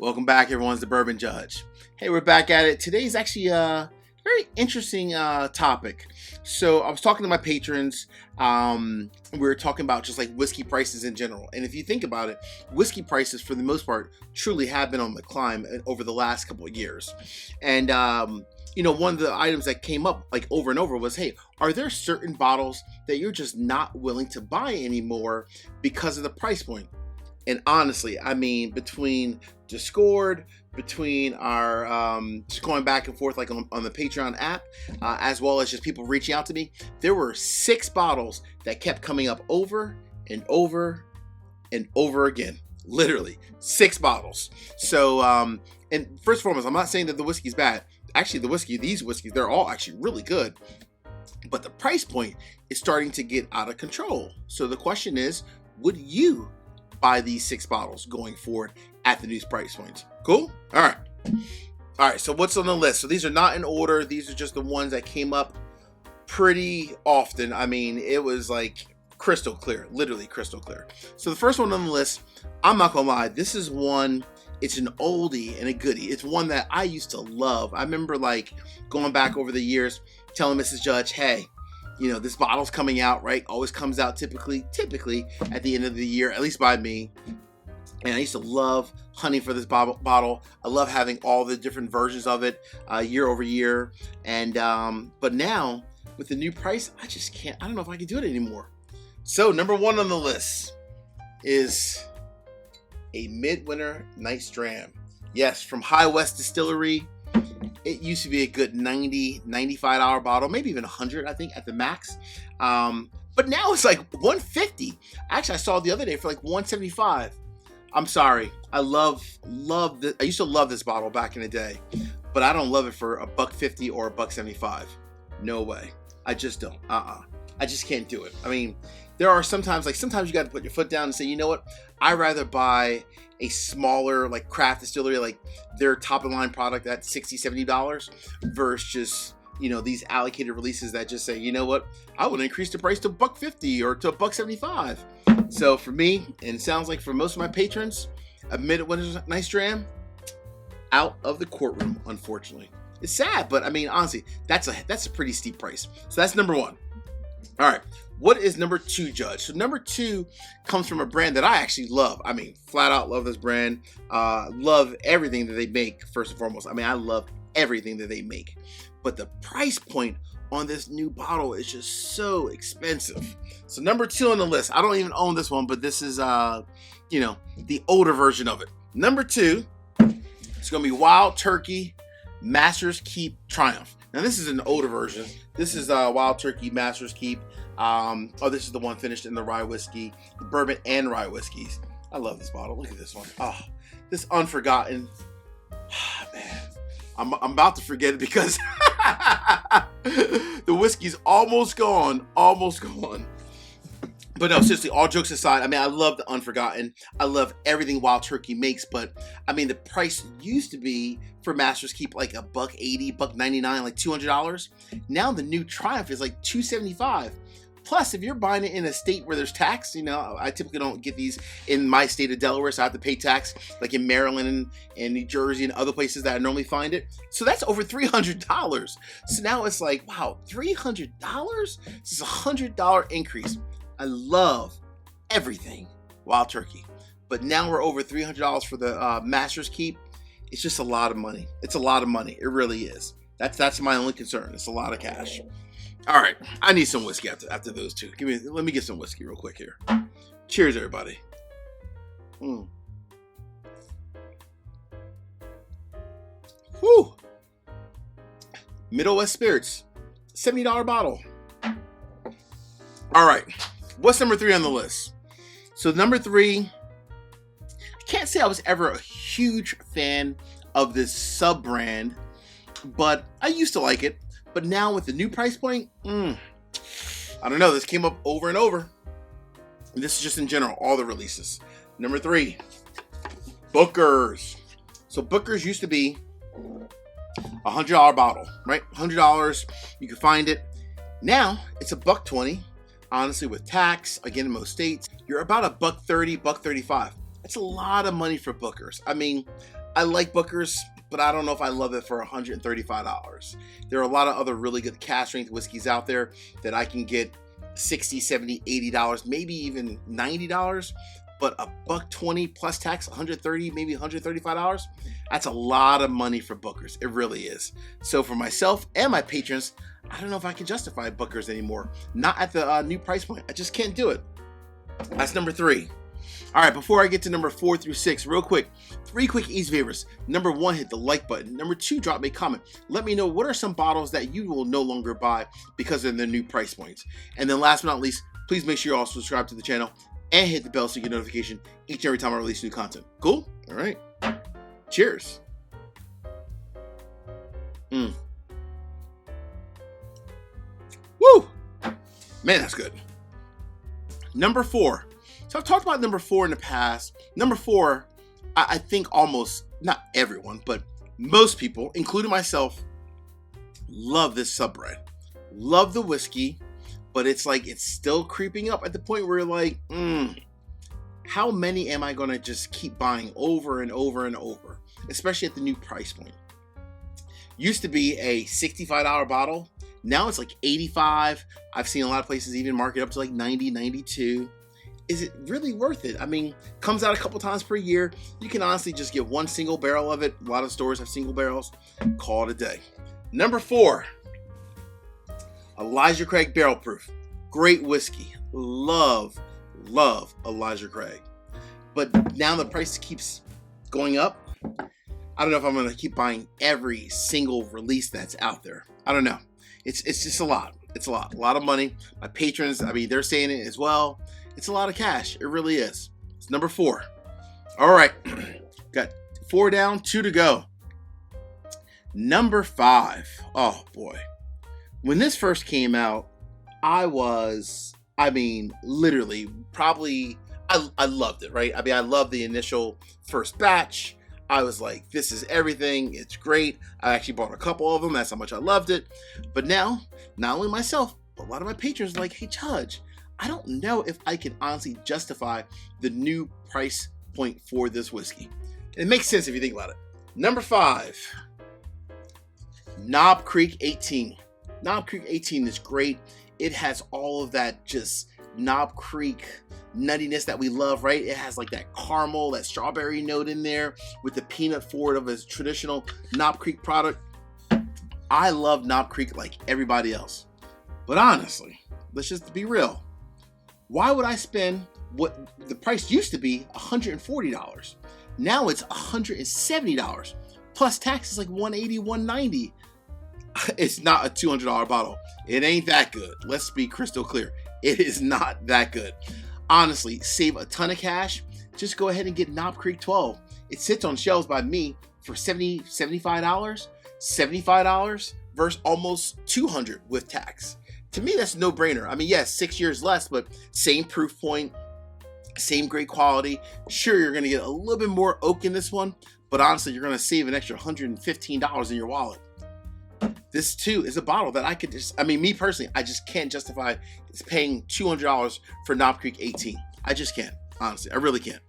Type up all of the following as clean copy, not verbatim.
Welcome back, everyone. It's the Bourbon Judge. Hey, we're back at it. Today's actually a very interesting topic. So I was talking to my patrons. We were talking about just like whiskey prices in general. And if you think about it, whiskey prices, for the most part, truly have been on the climb over the last couple of years. And one of the items that came up like over and over was, hey, are there certain bottles that you're just not willing to buy anymore because of the price point? And honestly, I mean, between Discord, between our just going back and forth like on the Patron app, as well as just people reaching out to me, there were 6 bottles that kept coming up over and over and over again. Literally 6 bottles. So, and first and foremost, I'm not saying that the whiskey's bad. Actually, these whiskeys, they're all actually really good. But the price point is starting to get out of control. So the question is, would you buy these 6 bottles going forward at the new price points? Cool? All right, so what's on the list? So these are not in order. These are just the ones that came up pretty often. I mean, it was like crystal clear, literally crystal clear. So the first one on the list, I'm not gonna lie, this is one, it's an oldie and a goodie. It's one that I used to love. I remember like going back over the years telling Mrs. Judge, hey, this bottle's coming out, right? Always comes out typically at the end of the year, at least by me. And I used to love hunting for this bottle. I love having all the different versions of it year over year. And but now with the new price, I just can't. I don't know if I can do it anymore. So number 1 on the list is a Midwinter Nice Dram. Yes, from High West Distillery. It used to be a good $90, $95 bottle, maybe even $100, I think, at the max. But now it's like $150. Actually, I saw it the other day for like $175. I'm sorry. I love this. I used to love this bottle back in the day, but I don't love it for $150 or $175. No way. I just don't. I just can't do it. I mean, there are sometimes you got to put your foot down and say, you know what? I'd rather buy a smaller like craft distillery, like their top of the line product at $60, $70 versus just, these allocated releases that just say, you know what? I would increase the price to $150 or to $175. So for me, and it sounds like for most of my patrons, a Midwinter Nice Dram, out of the courtroom, unfortunately. It's sad, but I mean, honestly, that's a pretty steep price. So that's number 1. All right, what is number 2, Judge? So number 2 comes from a brand that I actually love. I mean, flat out love this brand. Love everything that they make, first and foremost. I mean, I love everything that they make. But the price point on this new bottle is just so expensive. So number 2 on the list, I don't even own this one, but this is, the older version of it. Number 2, it's going to be Wild Turkey Masterkeep Triumph. Now, this is an older version. This is Wild Turkey Masterkeep. This is the one finished in the rye whiskey, the bourbon and rye whiskeys. I love this bottle. Look at this one. Oh, this Unforgotten. Man, I'm about to forget it because the whiskey's almost gone. But no, seriously, all jokes aside, I mean, I love the Unforgotten. I love everything Wild Turkey makes, but I mean, the price used to be for Masterkeep like $180, $199, like $200. Now the new Triumph is like $275. Plus, if you're buying it in a state where there's tax, I typically don't get these in my state of Delaware, so I have to pay tax, like in Maryland and New Jersey and other places that I normally find it. So that's over $300. So now it's like, wow, $300? This is a $100 increase. I love everything Wild Turkey, but now we're over $300 for the Masterkeep. It's just a lot of money. It's a lot of money. It really is. That's my only concern. It's a lot of cash. All right, I need some whiskey after those 2. Let me get some whiskey real quick here. Cheers, everybody. Whew. Middle West Spirits, $70 bottle. All right, what's number 3 on the list? So number 3, I can't say I was ever a huge fan of this sub brand, but I used to like it. But now with the new price point, I don't know. This came up over and over. And this is just in general, all the releases. Number 3, Booker's. So Booker's used to be a $100 bottle, right? $100, you can find it. Now it's $120. Honestly, with tax, again, in most states, you're about $130, $135. That's a lot of money for Booker's. I mean, I like Booker's, but I don't know if I love it for $135. There are a lot of other really good cask strength whiskeys out there that I can get $60, $70, $80, maybe even $90. But $120 plus tax, $130, maybe $135. That's a lot of money for Booker's. It really is. So for myself and my patrons, I don't know if I can justify Booker's anymore. Not at the new price point. I just can't do it. That's number 3. All right, before I get to number 4 through 6, real quick, 3 quick easy favors. Number 1, hit the like button. Number 2, drop me a comment. Let me know what are some bottles that you will no longer buy because of the new price points. And then last but not least, please make sure you all subscribe to the channel and hit the bell so you get notification each and every time I release new content. Cool? All right. Cheers. Woo! Man, that's good. Number 4. So I've talked about number 4 in the past. Number 4, I think almost, not everyone, but most people, including myself, love this sub-brand. Love the whiskey, but it's like it's still creeping up at the point where you're like, how many am I going to just keep buying over and over and over, especially at the new price point? Used to be a $65 bottle. Now it's like $85. I've seen a lot of places even mark it up to like $90, $92. Is it really worth it? I mean, comes out a couple times per year. You can honestly just get one single barrel of it. A lot of stores have single barrels. Call it a day. Number 4, Elijah Craig Barrel Proof. Great whiskey. Love Elijah Craig. But now the price keeps going up. I don't know if I'm going to keep buying every single release that's out there. I don't know. It's just a lot. It's a lot of money. My patrons, I mean, they're saying it as well. It's a lot of cash. It really is. It's number 4. All right. Got 4 down, 2 to go. Number 5. Oh, boy. When this first came out, literally, probably, I loved it, right? I mean, I loved the initial first batch. I was like, this is everything. It's great. I actually bought a couple of them. That's how much I loved it. But now, not only myself, but a lot of my patrons are like, hey, Judge, I don't know if I can honestly justify the new price point for this whiskey. It makes sense if you think about it. Number 5, Knob Creek 18. Knob Creek 18 is great. It has all of that just Knob Creek nuttiness that we love, right? It has like that caramel, that strawberry note in there with the peanut forward of a traditional Knob Creek product. I love Knob Creek like everybody else. But honestly, let's just be real. Why would I spend what the price used to be $140? Now it's $170. Plus tax is like $180, $190. It's not a $200 bottle. It ain't that good. Let's be crystal clear. It is not that good. Honestly, save a ton of cash. Just go ahead and get Knob Creek 12. It sits on shelves by me for $70, $75. $75 versus almost $200 with tax. To me, that's a no-brainer. I mean, yes, 6 years less, but same proof point, same great quality. Sure, you're going to get a little bit more oak in this one, but honestly, you're going to save an extra $115 in your wallet. This, too, is a bottle that I could just, I mean, me personally, I just can't justify paying $200 for Knob Creek 18. I just can't, honestly. I really can't.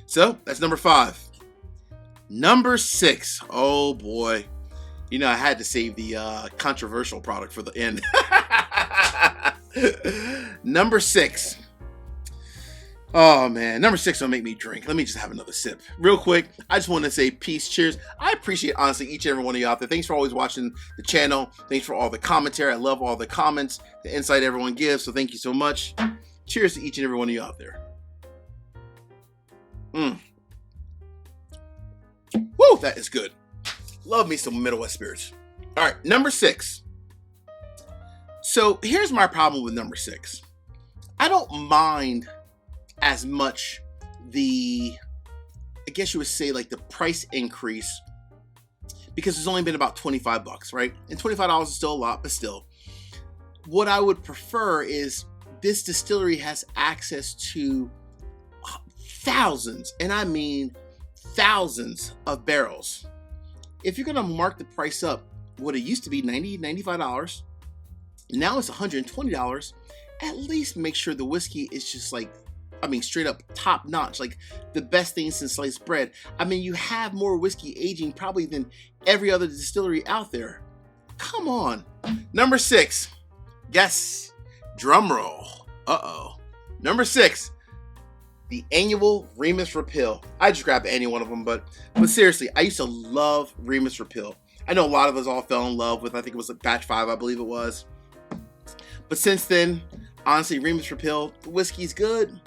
So, that's number 5. Number 6. Oh, boy. You know, I had to save the controversial product for the end. Number 6. Oh, man. Number 6 will make me drink. Let me just have another sip. Real quick, I just want to say peace, cheers. I appreciate, honestly, each and every one of you out there. Thanks for always watching the channel. Thanks for all the commentary. I love all the comments, the insight everyone gives. So thank you so much. Cheers to each and every one of you out there. Woo, that is good. Love me some Middle West spirits. All right, number 6. So here's my problem with number 6. I don't mind as much I guess you would say like the price increase, because it's only been about $25, right? And $25 is still a lot, but still. What I would prefer is this distillery has access to thousands, and I mean thousands of barrels. If you're gonna mark the price up, what it used to be $90, $95, now it's $120, at least make sure the whiskey is just like I mean, straight up top notch, like the best thing since sliced bread. I mean, you have more whiskey aging probably than every other distillery out there. Come on. Number 6. Guess. Drum roll. Uh-oh. Number 6. The annual Remus Repeal. I just grabbed any one of them, but seriously, I used to love Remus Repeal. I know a lot of us all fell in love with, I think it was like batch 5, I believe it was. But since then, honestly, Remus Repeal, the whiskey's good,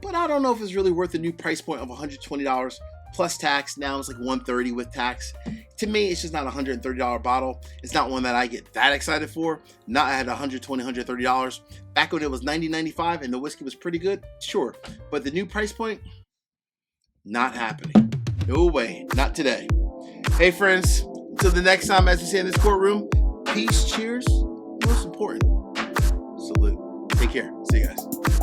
but I don't know if it's really worth the new price point of $120 plus tax. Now it's like $130 with tax. To me, it's just not a $130 bottle. It's not one that I get that excited for. Not at $120, $130. Back when it was $90, $95 and the whiskey was pretty good, sure. But the new price point, not happening. No way, not today. Hey friends, until the next time, as we say in this courtroom, peace, cheers, most important, salute. Take care. See you guys.